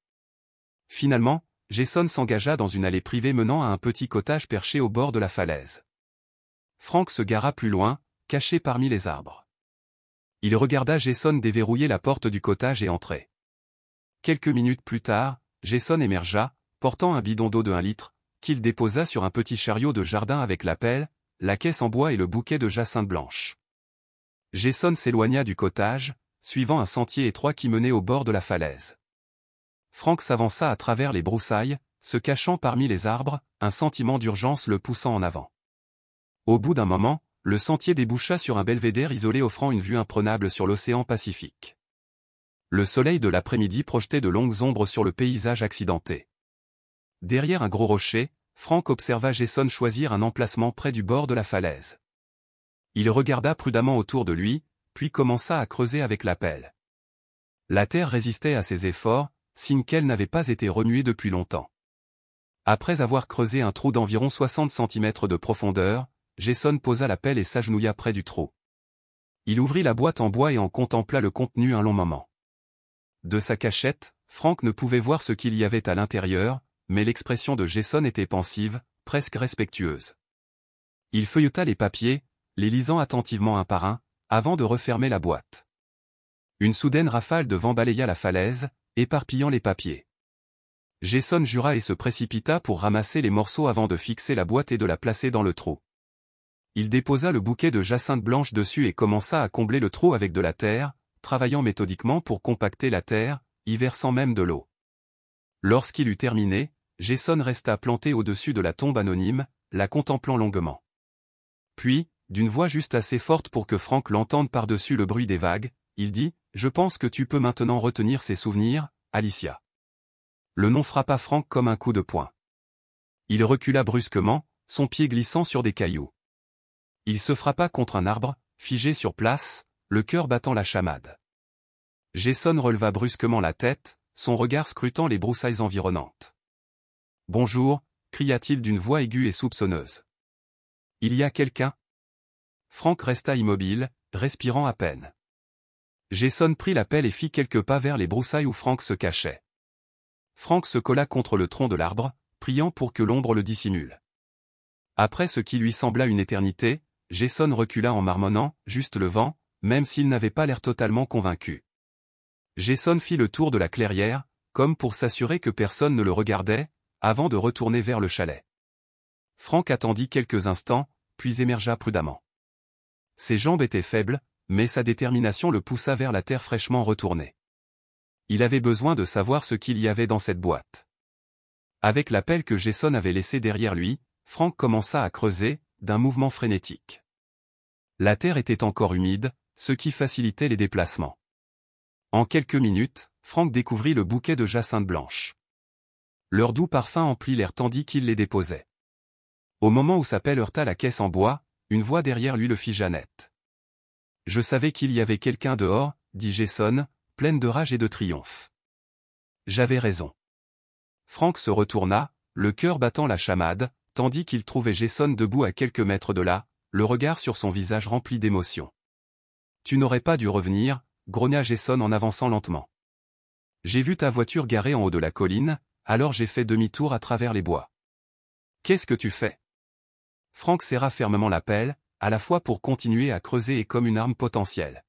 Finalement, Jason s'engagea dans une allée privée menant à un petit cottage perché au bord de la falaise. Frank se gara plus loin, caché parmi les arbres. Il regarda Jason déverrouiller la porte du cottage et entrer. Quelques minutes plus tard, Jason émergea, portant un bidon d'eau de 1 litre, qu'il déposa sur un petit chariot de jardin avec la pelle, la caisse en bois et le bouquet de jacinthes blanches. Jason s'éloigna du cottage, suivant un sentier étroit qui menait au bord de la falaise. Frank s'avança à travers les broussailles, se cachant parmi les arbres, un sentiment d'urgence le poussant en avant. Au bout d'un moment, le sentier déboucha sur un belvédère isolé offrant une vue imprenable sur l'océan Pacifique. Le soleil de l'après-midi projetait de longues ombres sur le paysage accidenté. Derrière un gros rocher, Frank observa Jason choisir un emplacement près du bord de la falaise. Il regarda prudemment autour de lui, puis commença à creuser avec la pelle. La terre résistait à ses efforts, signe qu'elle n'avait pas été remuée depuis longtemps. Après avoir creusé un trou d'environ 60 cm de profondeur, Jason posa la pelle et s'agenouilla près du trou. Il ouvrit la boîte en bois et en contempla le contenu un long moment. De sa cachette, Frank ne pouvait voir ce qu'il y avait à l'intérieur, mais l'expression de Jason était pensive, presque respectueuse. Il feuilleta les papiers, les lisant attentivement un par un, avant de refermer la boîte. Une soudaine rafale de vent balaya la falaise, éparpillant les papiers. Jason jura et se précipita pour ramasser les morceaux avant de fixer la boîte et de la placer dans le trou. Il déposa le bouquet de jacinthes blanches dessus et commença à combler le trou avec de la terre, travaillant méthodiquement pour compacter la terre, y versant même de l'eau. Lorsqu'il eut terminé, Jason resta planté au-dessus de la tombe anonyme, la contemplant longuement. Puis, d'une voix juste assez forte pour que Frank l'entende par-dessus le bruit des vagues, il dit « Je pense que tu peux maintenant retenir ces souvenirs, Alicia. » Le nom frappa Frank comme un coup de poing. Il recula brusquement, son pied glissant sur des cailloux. Il se frappa contre un arbre, figé sur place, le cœur battant la chamade. Jason releva brusquement la tête, son regard scrutant les broussailles environnantes. « Bonjour » cria-t-il d'une voix aiguë et soupçonneuse. « Il y a quelqu'un » Frank resta immobile, respirant à peine. Jason prit la pelle et fit quelques pas vers les broussailles où Frank se cachait. Frank se colla contre le tronc de l'arbre, priant pour que l'ombre le dissimule. Après ce qui lui sembla une éternité, Jason recula en marmonnant « Juste le vent », même s'il n'avait pas l'air totalement convaincu. Jason fit le tour de la clairière, comme pour s'assurer que personne ne le regardait, avant de retourner vers le chalet. Frank attendit quelques instants, puis émergea prudemment. Ses jambes étaient faibles, mais sa détermination le poussa vers la terre fraîchement retournée. Il avait besoin de savoir ce qu'il y avait dans cette boîte. Avec la pelle que Jason avait laissée derrière lui, Frank commença à creuser, d'un mouvement frénétique. La terre était encore humide, ce qui facilitait les déplacements. En quelques minutes, Frank découvrit le bouquet de jacinthes blanches. Leur doux parfum emplit l'air tandis qu'il les déposait. Au moment où sa pelle heurta la caisse en bois, une voix derrière lui le figea net. « Je savais qu'il y avait quelqu'un dehors, » dit Jason, pleine de rage et de triomphe. « J'avais raison. » Frank se retourna, le cœur battant la chamade, tandis qu'il trouvait Jason debout à quelques mètres de là, le regard sur son visage rempli d'émotion. « Tu n'aurais pas dû revenir, » grogna Jason en avançant lentement. « J'ai vu ta voiture garée en haut de la colline, alors j'ai fait demi-tour à travers les bois. Qu'est-ce que tu fais? Frank serra fermement la pelle, à la fois pour continuer à creuser et comme une arme potentielle.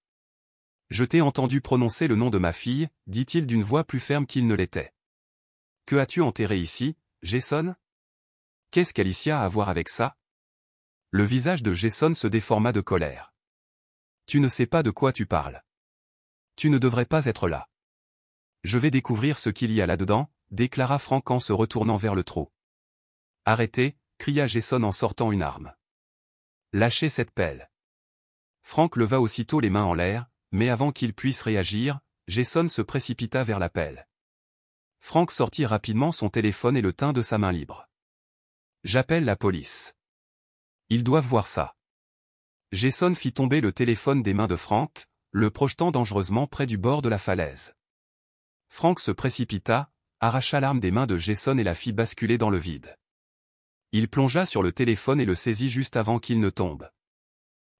Je t'ai entendu prononcer le nom de ma fille, dit-il d'une voix plus ferme qu'il ne l'était. Que as-tu enterré ici, Jason? Qu'est-ce qu'Alicia a à voir avec ça? Le visage de Jason se déforma de colère. Tu ne sais pas de quoi tu parles. Tu ne devrais pas être là. Je vais découvrir ce qu'il y a là-dedans, déclara Frank en se retournant vers le trou. Arrêtez, cria Jason en sortant une arme. Lâchez cette pelle. Frank leva aussitôt les mains en l'air, mais avant qu'il puisse réagir, Jason se précipita vers la pelle. Frank sortit rapidement son téléphone et le tint de sa main libre. J'appelle la police. Ils doivent voir ça. Jason fit tomber le téléphone des mains de Frank, le projetant dangereusement près du bord de la falaise. Frank se précipita, arracha l'arme des mains de Jason et la fit basculer dans le vide. Il plongea sur le téléphone et le saisit juste avant qu'il ne tombe.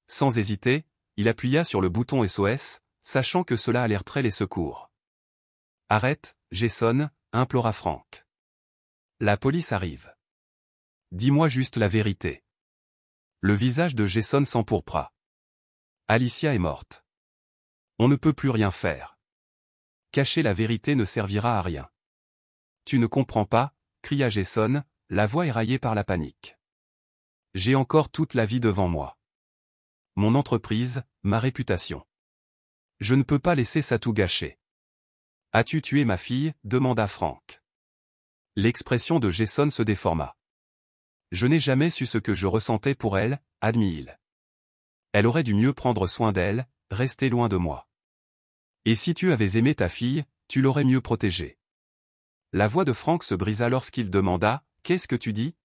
Sans hésiter, il appuya sur le bouton SOS, sachant que cela alerterait les secours. « Arrête, Jason » implora Frank. « La police arrive. Dis-moi juste la vérité. » Le visage de Jason s'empourpra. « Alicia est morte. On ne peut plus rien faire. Cacher la vérité ne servira à rien. »« Tu ne comprends pas » cria Jason, la voix éraillée par la panique. « J'ai encore toute la vie devant moi. Mon entreprise, ma réputation. Je ne peux pas laisser ça tout gâcher. »« As-tu tué ma fille » demanda Frank. L'expression de Jason se déforma. « Je n'ai jamais su ce que je ressentais pour elle, » admit-il. « Elle aurait dû mieux prendre soin d'elle, rester loin de moi. Et si tu avais aimé ta fille, tu l'aurais mieux protégée. » La voix de Frank se brisa lorsqu'il demanda « Qu'est-ce que tu dis ?»«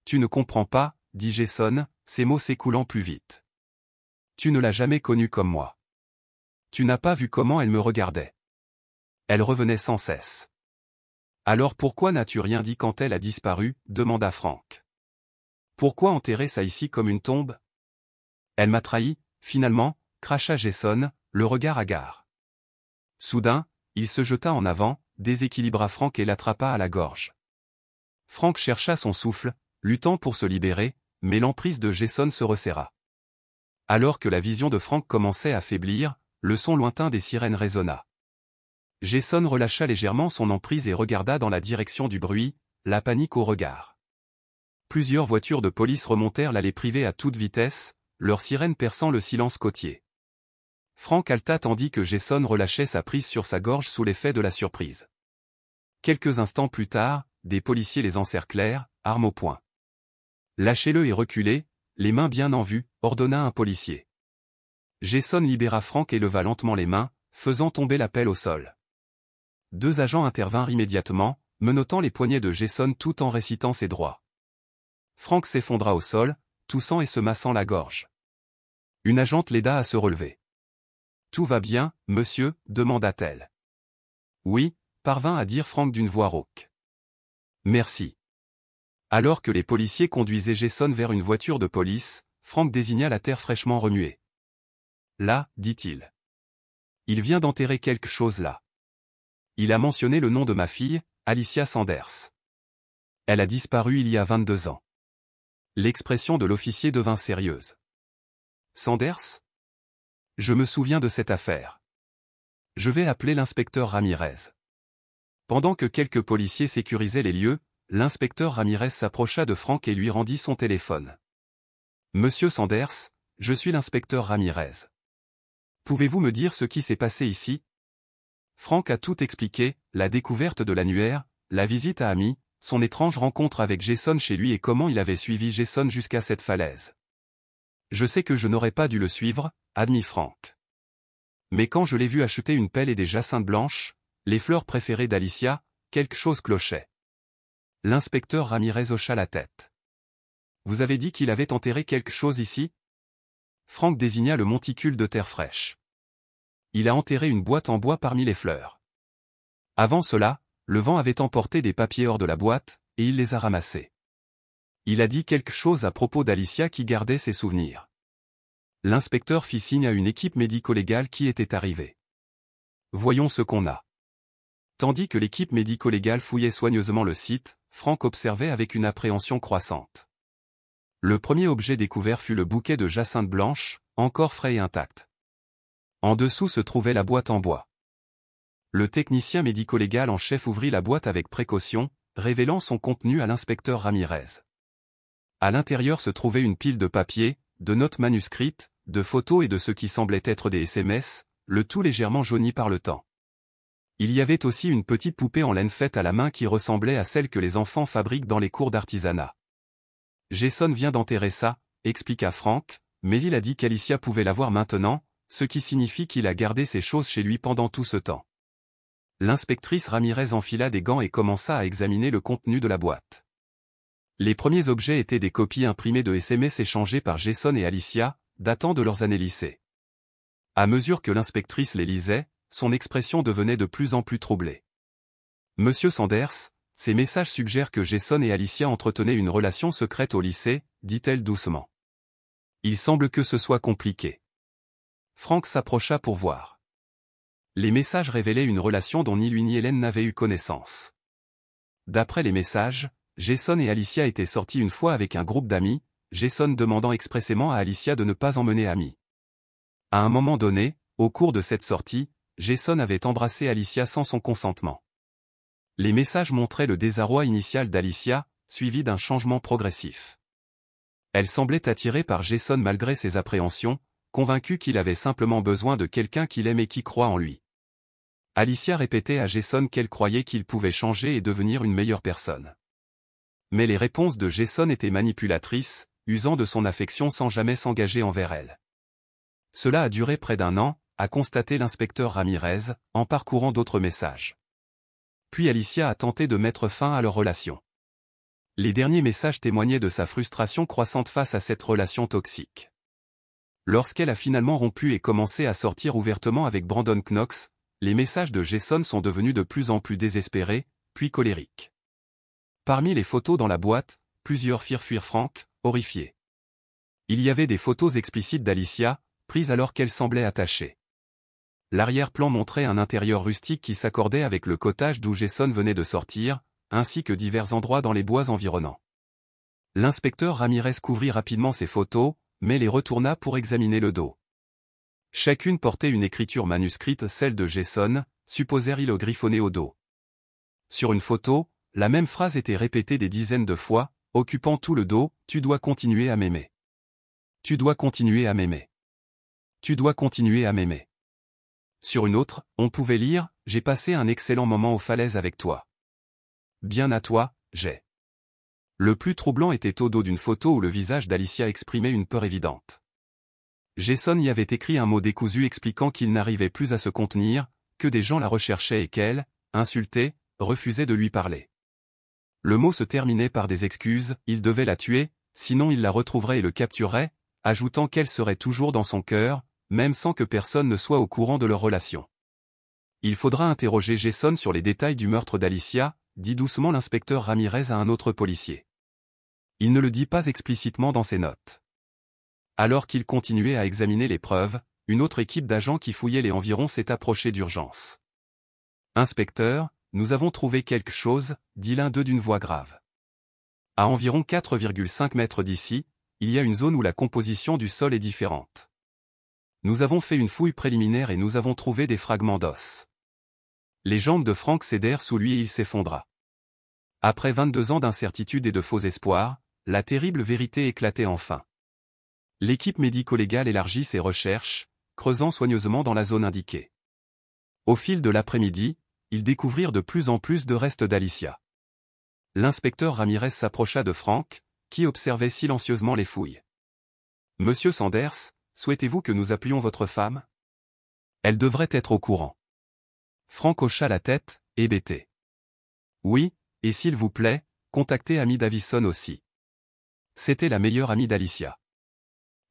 Tu ne comprends pas, » dit Jason, ses mots s'écoulant plus vite. « Tu ne l'as jamais connue comme moi. Tu n'as pas vu comment elle me regardait. Elle revenait sans cesse. »« Alors pourquoi n'as-tu rien dit quand elle a disparu ?» demanda Frank. « Pourquoi enterrer ça ici comme une tombe ? Elle m'a trahi, finalement, » cracha Jason, le regard hagard. Soudain, il se jeta en avant, déséquilibra Frank et l'attrapa à la gorge. Frank chercha son souffle, luttant pour se libérer, mais l'emprise de Jason se resserra. Alors que la vision de Frank commençait à faiblir, le son lointain des sirènes résonna. Jason relâcha légèrement son emprise et regarda dans la direction du bruit, la panique au regard. Plusieurs voitures de police remontèrent l'allée privée à toute vitesse, leurs sirènes perçant le silence côtier. Frank halta tandis que Jason relâchait sa prise sur sa gorge sous l'effet de la surprise. Quelques instants plus tard, des policiers les encerclèrent, armes au poing. « Lâchez-le et reculez, les mains bien en vue » ordonna un policier. Jason libéra Frank et leva lentement les mains, faisant tomber la pelle au sol. Deux agents intervinrent immédiatement, menottant les poignets de Jason tout en récitant ses droits. Frank s'effondra au sol, toussant et se massant la gorge. Une agente l'aida à se relever. « Tout va bien, monsieur » demanda-t-elle. « Oui » parvint à dire Frank d'une voix rauque. « Merci. » Alors que les policiers conduisaient Jason vers une voiture de police, Frank désigna la terre fraîchement remuée. « Là, dit-il. Il vient d'enterrer quelque chose là. Il a mentionné le nom de ma fille, Alicia Sanders. Elle a disparu il y a 22 ans. » L'expression de l'officier devint sérieuse. « Sanders ? Je me souviens de cette affaire. Je vais appeler l'inspecteur Ramirez. » Pendant que quelques policiers sécurisaient les lieux, l'inspecteur Ramirez s'approcha de Frank et lui rendit son téléphone. « Monsieur Sanders, je suis l'inspecteur Ramirez. Pouvez-vous me dire ce qui s'est passé ici ?» Frank a tout expliqué, la découverte de l'annuaire, la visite à Amy, son étrange rencontre avec Jason chez lui et comment il avait suivi Jason jusqu'à cette falaise. « Je sais que je n'aurais pas dû le suivre » admit Frank. « Mais quand je l'ai vu acheter une pelle et des jacinthes blanches, les fleurs préférées d'Alicia, quelque chose clochait. » L'inspecteur Ramirez hocha la tête. « Vous avez dit qu'il avait enterré quelque chose ici ?» Frank désigna le monticule de terre fraîche. « Il a enterré une boîte en bois parmi les fleurs. Avant cela, le vent avait emporté des papiers hors de la boîte, et il les a ramassés. Il a dit quelque chose à propos d'Alicia qui gardait ses souvenirs. » L'inspecteur fit signe à une équipe médico-légale qui était arrivée. « Voyons ce qu'on a. » Tandis que l'équipe médico-légale fouillait soigneusement le site, Franck observait avec une appréhension croissante. Le premier objet découvert fut le bouquet de jacinthe blanche, encore frais et intact. En dessous se trouvait la boîte en bois. Le technicien médico-légal en chef ouvrit la boîte avec précaution, révélant son contenu à l'inspecteur Ramirez. À l'intérieur se trouvait une pile de papiers, de notes manuscrites, de photos et de ce qui semblait être des SMS, le tout légèrement jauni par le temps. Il y avait aussi une petite poupée en laine faite à la main qui ressemblait à celle que les enfants fabriquent dans les cours d'artisanat. Jason vient d'enterrer ça, expliqua Franck, mais il a dit qu'Alicia pouvait l'avoir maintenant, ce qui signifie qu'il a gardé ces choses chez lui pendant tout ce temps. L'inspectrice Ramirez enfila des gants et commença à examiner le contenu de la boîte. Les premiers objets étaient des copies imprimées de SMS échangées par Jason et Alicia, datant de leurs années lycée. À mesure que l'inspectrice les lisait, son expression devenait de plus en plus troublée. Monsieur Sanders, ces messages suggèrent que Jason et Alicia entretenaient une relation secrète au lycée, dit-elle doucement. Il semble que ce soit compliqué. Franck s'approcha pour voir. Les messages révélaient une relation dont ni lui ni Hélène n'avaient eu connaissance. D'après les messages, Jason et Alicia étaient sortis une fois avec un groupe d'amis, Jason demandant expressément à Alicia de ne pas emmener Amy. À un moment donné, au cours de cette sortie, Jason avait embrassé Alicia sans son consentement. Les messages montraient le désarroi initial d'Alicia, suivi d'un changement progressif. Elle semblait attirée par Jason malgré ses appréhensions, convaincue qu'il avait simplement besoin de quelqu'un qu'il aime et qui croit en lui. Alicia répétait à Jason qu'elle croyait qu'il pouvait changer et devenir une meilleure personne. Mais les réponses de Jason étaient manipulatrices, usant de son affection sans jamais s'engager envers elle. Cela a duré près d'un an, a constaté l'inspecteur Ramirez, en parcourant d'autres messages. Puis Alicia a tenté de mettre fin à leur relation. Les derniers messages témoignaient de sa frustration croissante face à cette relation toxique. Lorsqu'elle a finalement rompu et commencé à sortir ouvertement avec Brandon Knox, les messages de Jason sont devenus de plus en plus désespérés, puis colériques. Parmi les photos dans la boîte, plusieurs firent fuir Franck, horrifié. Il y avait des photos explicites d'Alicia, prises alors qu'elle semblait attachée. L'arrière-plan montrait un intérieur rustique qui s'accordait avec le cottage d'où Jason venait de sortir, ainsi que divers endroits dans les bois environnants. L'inspecteur Ramirez couvrit rapidement ces photos, mais les retourna pour examiner le dos. Chacune portait une écriture manuscrite, celle de Jason, supposèrent-ils griffonné au dos. Sur une photo, la même phrase était répétée des dizaines de fois, occupant tout le dos, « Tu dois continuer à m'aimer. Tu dois continuer à m'aimer. Tu dois continuer à m'aimer. » Sur une autre, on pouvait lire « J'ai passé un excellent moment aux falaises avec toi. Bien à toi, j'ai. » Le plus troublant était au dos d'une photo où le visage d'Alicia exprimait une peur évidente. Jason y avait écrit un mot décousu expliquant qu'il n'arrivait plus à se contenir, que des gens la recherchaient et qu'elle, insultée, refusait de lui parler. Le mot se terminait par des excuses, il devait la tuer, sinon il la retrouverait et le capturerait, ajoutant qu'elle serait toujours dans son cœur, même sans que personne ne soit au courant de leur relation. Il faudra interroger Jason sur les détails du meurtre d'Alicia, dit doucement l'inspecteur Ramirez à un autre policier. Il ne le dit pas explicitement dans ses notes. Alors qu'il continuait à examiner les preuves, une autre équipe d'agents qui fouillait les environs s'est approchée d'urgence. « Inspecteur, nous avons trouvé quelque chose, dit l'un d'eux d'une voix grave. À environ 4,5 mètres d'ici, il y a une zone où la composition du sol est différente. Nous avons fait une fouille préliminaire et nous avons trouvé des fragments d'os. » Les jambes de Franck cédèrent sous lui et il s'effondra. Après 22 ans d'incertitude et de faux espoirs, la terrible vérité éclatait enfin. L'équipe médico-légale élargit ses recherches, creusant soigneusement dans la zone indiquée. Au fil de l'après-midi, ils découvrirent de plus en plus de restes d'Alicia. L'inspecteur Ramirez s'approcha de Franck, qui observait silencieusement les fouilles. « Monsieur Sanders, souhaitez-vous que nous appelions votre femme ? Elle devrait être au courant. » Franck hocha la tête, hébété. « Oui, et s'il vous plaît, contactez Amy Davison aussi. C'était la meilleure amie d'Alicia.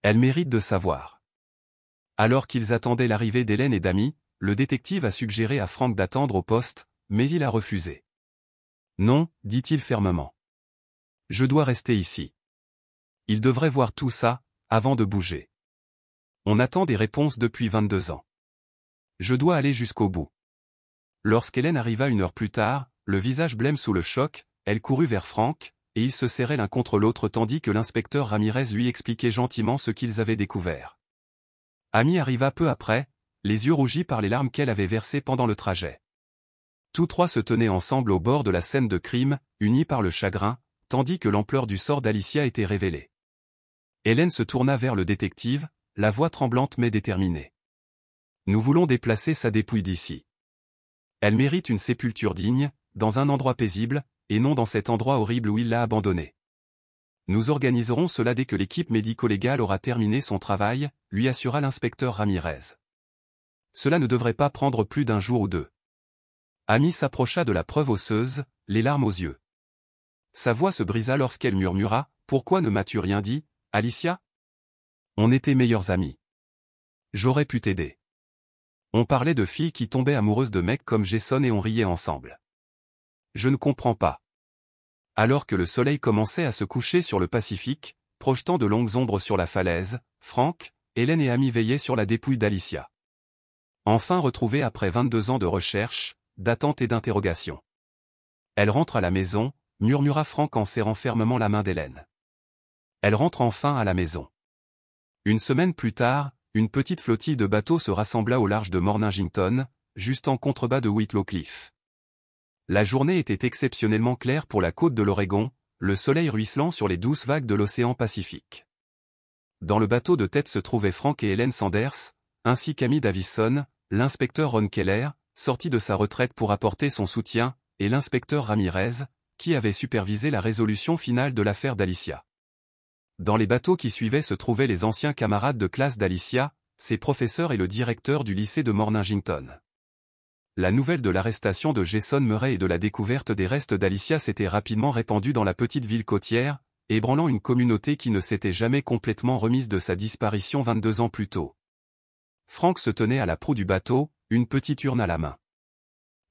Elle mérite de savoir. » Alors qu'ils attendaient l'arrivée d'Hélène et d'Amy, le détective a suggéré à Franck d'attendre au poste, mais il a refusé. « Non, dit-il fermement. Je dois rester ici. Il devrait voir tout ça, avant de bouger. On attend des réponses depuis 22 ans. Je dois aller jusqu'au bout. Lorsqu'Hélène arriva 1 heure plus tard, le visage blême sous le choc, elle courut vers Franck, et ils se serraient l'un contre l'autre tandis que l'inspecteur Ramirez lui expliquait gentiment ce qu'ils avaient découvert. Amy arriva peu après, les yeux rougis par les larmes qu'elle avait versées pendant le trajet. Tous trois se tenaient ensemble au bord de la scène de crime, unis par le chagrin, tandis que l'ampleur du sort d'Alicia était révélée. Hélène se tourna vers le détective, la voix tremblante mais déterminée. Nous voulons déplacer sa dépouille d'ici. Elle mérite une sépulture digne, dans un endroit paisible, et non dans cet endroit horrible où il l'a abandonnée. Nous organiserons cela dès que l'équipe médico-légale aura terminé son travail, lui assura l'inspecteur Ramirez. Cela ne devrait pas prendre plus d'1 jour ou 2. Amy s'approcha de la preuve osseuse, les larmes aux yeux. Sa voix se brisa lorsqu'elle murmura « Pourquoi ne m'as-tu rien dit, Alicia ? On était meilleurs amis. J'aurais pu t'aider. On parlait de filles qui tombaient amoureuses de mecs comme Jason et on riait ensemble. Je ne comprends pas. » Alors que le soleil commençait à se coucher sur le Pacifique, projetant de longues ombres sur la falaise, Franck, Hélène et Amy veillaient sur la dépouille d'Alicia. Enfin retrouvée après 22 ans de recherche, d'attente et d'interrogation. Elle rentre à la maison, murmura Franck en serrant fermement la main d'Hélène. Elle rentre enfin à la maison. 1 semaine plus tard, une petite flottille de bateaux se rassembla au large de Mornington, juste en contrebas de Wicklow Cliff. La journée était exceptionnellement claire pour la côte de l'Oregon, le soleil ruisselant sur les douces vagues de l'océan Pacifique. Dans le bateau de tête se trouvaient Frank et Hélène Sanders, ainsi qu'Amy Davison, l'inspecteur Ron Keller, sorti de sa retraite pour apporter son soutien, et l'inspecteur Ramirez, qui avait supervisé la résolution finale de l'affaire d'Alicia. Dans les bateaux qui suivaient se trouvaient les anciens camarades de classe d'Alicia, ses professeurs et le directeur du lycée de Mornington. La nouvelle de l'arrestation de Jason Murray et de la découverte des restes d'Alicia s'était rapidement répandue dans la petite ville côtière, ébranlant une communauté qui ne s'était jamais complètement remise de sa disparition 22 ans plus tôt. Frank se tenait à la proue du bateau, une petite urne à la main.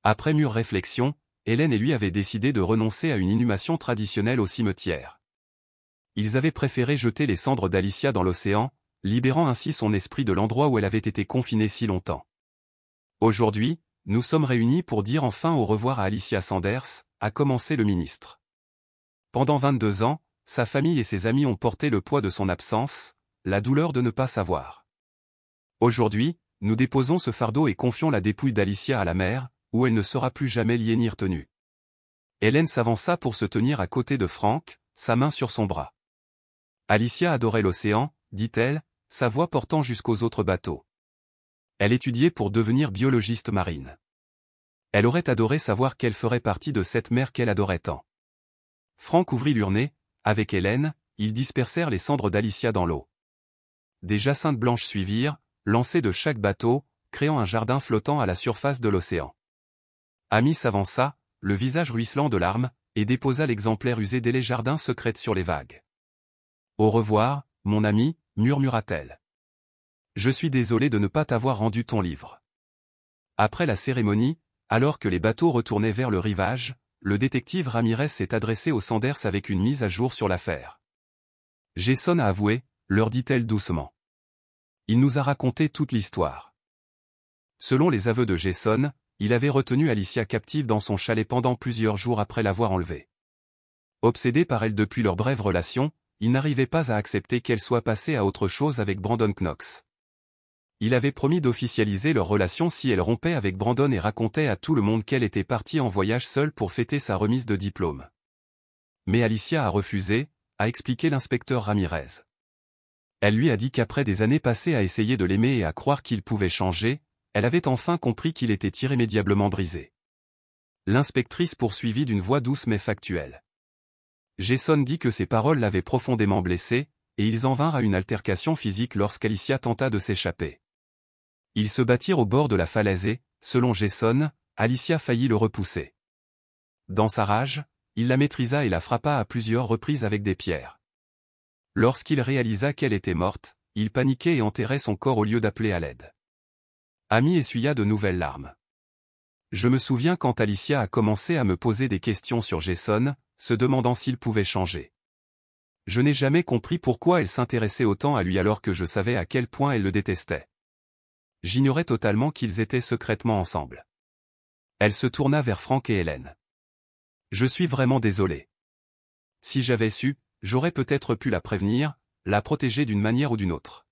Après mûre réflexion, Hélène et lui avaient décidé de renoncer à une inhumation traditionnelle au cimetière. Ils avaient préféré jeter les cendres d'Alicia dans l'océan, libérant ainsi son esprit de l'endroit où elle avait été confinée si longtemps. Aujourd'hui, nous sommes réunis pour dire enfin au revoir à Alicia Sanders, a commencé le ministre. Pendant 22 ans, sa famille et ses amis ont porté le poids de son absence, la douleur de ne pas savoir. Aujourd'hui, nous déposons ce fardeau et confions la dépouille d'Alicia à la mer, où elle ne sera plus jamais liée ni retenue. Hélène s'avança pour se tenir à côté de Frank, sa main sur son bras. Alicia adorait l'océan, dit-elle, sa voix portant jusqu'aux autres bateaux. Elle étudiait pour devenir biologiste marine. Elle aurait adoré savoir qu'elle ferait partie de cette mer qu'elle adorait tant. Frank ouvrit l'urne, avec Hélène, ils dispersèrent les cendres d'Alicia dans l'eau. Des jacinthes blanches suivirent, lancées de chaque bateau, créant un jardin flottant à la surface de l'océan. Amy s'avança, le visage ruisselant de larmes, et déposa l'exemplaire usé des jardins secrètes sur les vagues. « Au revoir, mon ami, murmura-t-elle. Je suis désolé de ne pas t'avoir rendu ton livre. » Après la cérémonie, alors que les bateaux retournaient vers le rivage, le détective Ramirez s'est adressé aux Sanders avec une mise à jour sur l'affaire. « Jason a avoué, leur dit-elle doucement. Il nous a raconté toute l'histoire. Selon les aveux de Jason, il avait retenu Alicia captive dans son chalet pendant plusieurs jours après l'avoir enlevée. Obsédé par elle depuis leur brève relation, il n'arrivait pas à accepter qu'elle soit passée à autre chose avec Brandon Knox. Il avait promis d'officialiser leur relation si elle rompait avec Brandon et racontait à tout le monde qu'elle était partie en voyage seule pour fêter sa remise de diplôme. Mais Alicia a refusé, a expliqué l'inspecteur Ramirez. Elle lui a dit qu'après des années passées à essayer de l'aimer et à croire qu'il pouvait changer, elle avait enfin compris qu'il était irrémédiablement brisé. L'inspectrice poursuivit d'une voix douce mais factuelle. Jason dit que ces paroles l'avaient profondément blessé, et ils en vinrent à une altercation physique lorsqu'Alicia tenta de s'échapper. Ils se battirent au bord de la falaise et, selon Jason, Alicia faillit le repousser. Dans sa rage, il la maîtrisa et la frappa à plusieurs reprises avec des pierres. Lorsqu'il réalisa qu'elle était morte, il paniquait et enterrait son corps au lieu d'appeler à l'aide. Amy essuya de nouvelles larmes. Je me souviens quand Alicia a commencé à me poser des questions sur Jason, se demandant s'il pouvait changer. Je n'ai jamais compris pourquoi elle s'intéressait autant à lui alors que je savais à quel point elle le détestait. J'ignorais totalement qu'ils étaient secrètement ensemble. Elle se tourna vers Franck et Hélène. Je suis vraiment désolé. Si j'avais su, j'aurais peut-être pu la prévenir, la protéger d'une manière ou d'une autre.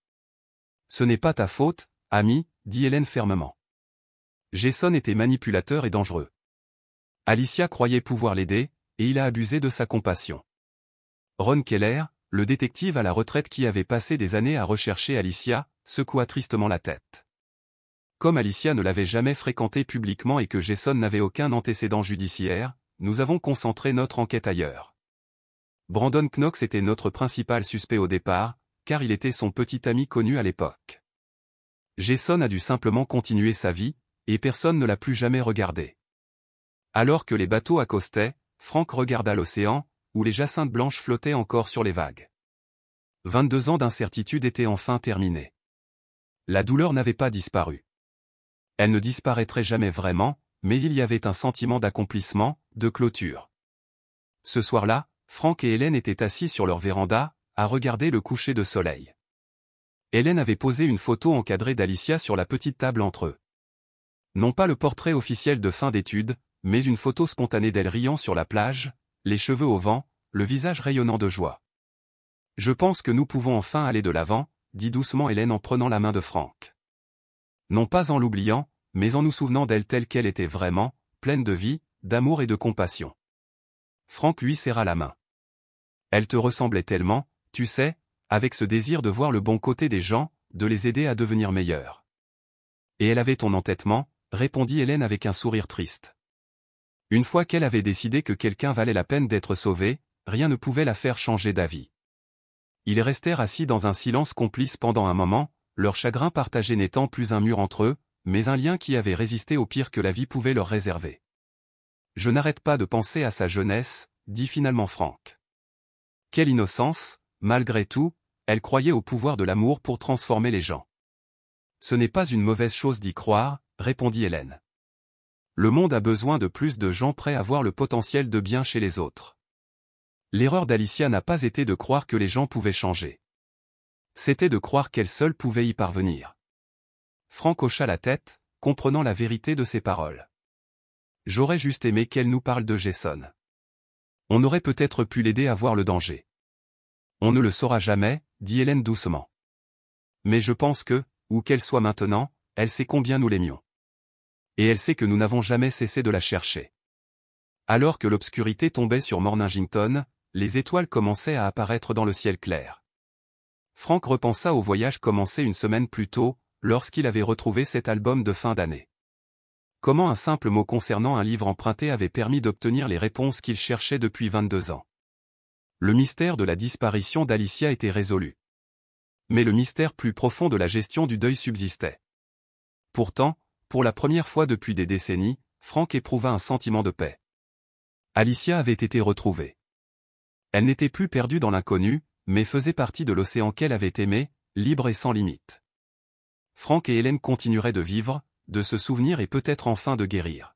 Ce n'est pas ta faute, ami, dit Hélène fermement. Jason était manipulateur et dangereux. Alicia croyait pouvoir l'aider, et il a abusé de sa compassion. Ron Keller, le détective à la retraite qui avait passé des années à rechercher Alicia, secoua tristement la tête. Comme Alicia ne l'avait jamais fréquenté publiquement et que Jason n'avait aucun antécédent judiciaire, nous avons concentré notre enquête ailleurs. Brandon Knox était notre principal suspect au départ, car il était son petit ami connu à l'époque. Jason a dû simplement continuer sa vie, et personne ne l'a plus jamais regardé. Alors que les bateaux accostaient, Frank regarda l'océan, où les jacinthes blanches flottaient encore sur les vagues. 22 ans d'incertitude étaient enfin terminés. La douleur n'avait pas disparu. Elle ne disparaîtrait jamais vraiment, mais il y avait un sentiment d'accomplissement, de clôture. Ce soir-là, Frank et Hélène étaient assis sur leur véranda, à regarder le coucher de soleil. Hélène avait posé une photo encadrée d'Alicia sur la petite table entre eux. Non pas le portrait officiel de fin d'études, mais une photo spontanée d'elle riant sur la plage, les cheveux au vent, le visage rayonnant de joie. « Je pense que nous pouvons enfin aller de l'avant », dit doucement Hélène en prenant la main de Frank. Non pas en l'oubliant, mais en nous souvenant d'elle telle qu'elle était vraiment, pleine de vie, d'amour et de compassion. Frank lui serra la main. Elle te ressemblait tellement, tu sais, avec ce désir de voir le bon côté des gens, de les aider à devenir meilleurs. Et elle avait ton entêtement, répondit Hélène avec un sourire triste. Une fois qu'elle avait décidé que quelqu'un valait la peine d'être sauvé, rien ne pouvait la faire changer d'avis. Ils restèrent assis dans un silence complice pendant un moment, leur chagrin partagé n'étant plus un mur entre eux, mais un lien qui avait résisté au pire que la vie pouvait leur réserver. Je n'arrête pas de penser à sa jeunesse, dit finalement Frank. Quelle innocence, malgré tout, elle croyait au pouvoir de l'amour pour transformer les gens. Ce n'est pas une mauvaise chose d'y croire, répondit Hélène. Le monde a besoin de plus de gens prêts à voir le potentiel de bien chez les autres. L'erreur d'Alicia n'a pas été de croire que les gens pouvaient changer. C'était de croire qu'elle seule pouvait y parvenir. Frank hocha la tête, comprenant la vérité de ses paroles. J'aurais juste aimé qu'elle nous parle de Jason. On aurait peut-être pu l'aider à voir le danger. On ne le saura jamais, dit Hélène doucement. Mais je pense que, où qu'elle soit maintenant, elle sait combien nous l'aimions. Et elle sait que nous n'avons jamais cessé de la chercher. Alors que l'obscurité tombait sur Mornington, les étoiles commençaient à apparaître dans le ciel clair. Frank repensa au voyage commencé une semaine plus tôt, lorsqu'il avait retrouvé cet album de fin d'année. Comment un simple mot concernant un livre emprunté avait permis d'obtenir les réponses qu'il cherchait depuis 22 ans. Le mystère de la disparition d'Alicia était résolu. Mais le mystère plus profond de la gestion du deuil subsistait. Pourtant, pour la première fois depuis des décennies, Frank éprouva un sentiment de paix. Alicia avait été retrouvée. Elle n'était plus perdue dans l'inconnu, mais faisait partie de l'océan qu'elle avait aimé, libre et sans limite. Frank et Hélène continueraient de vivre, de se souvenir et peut-être enfin de guérir.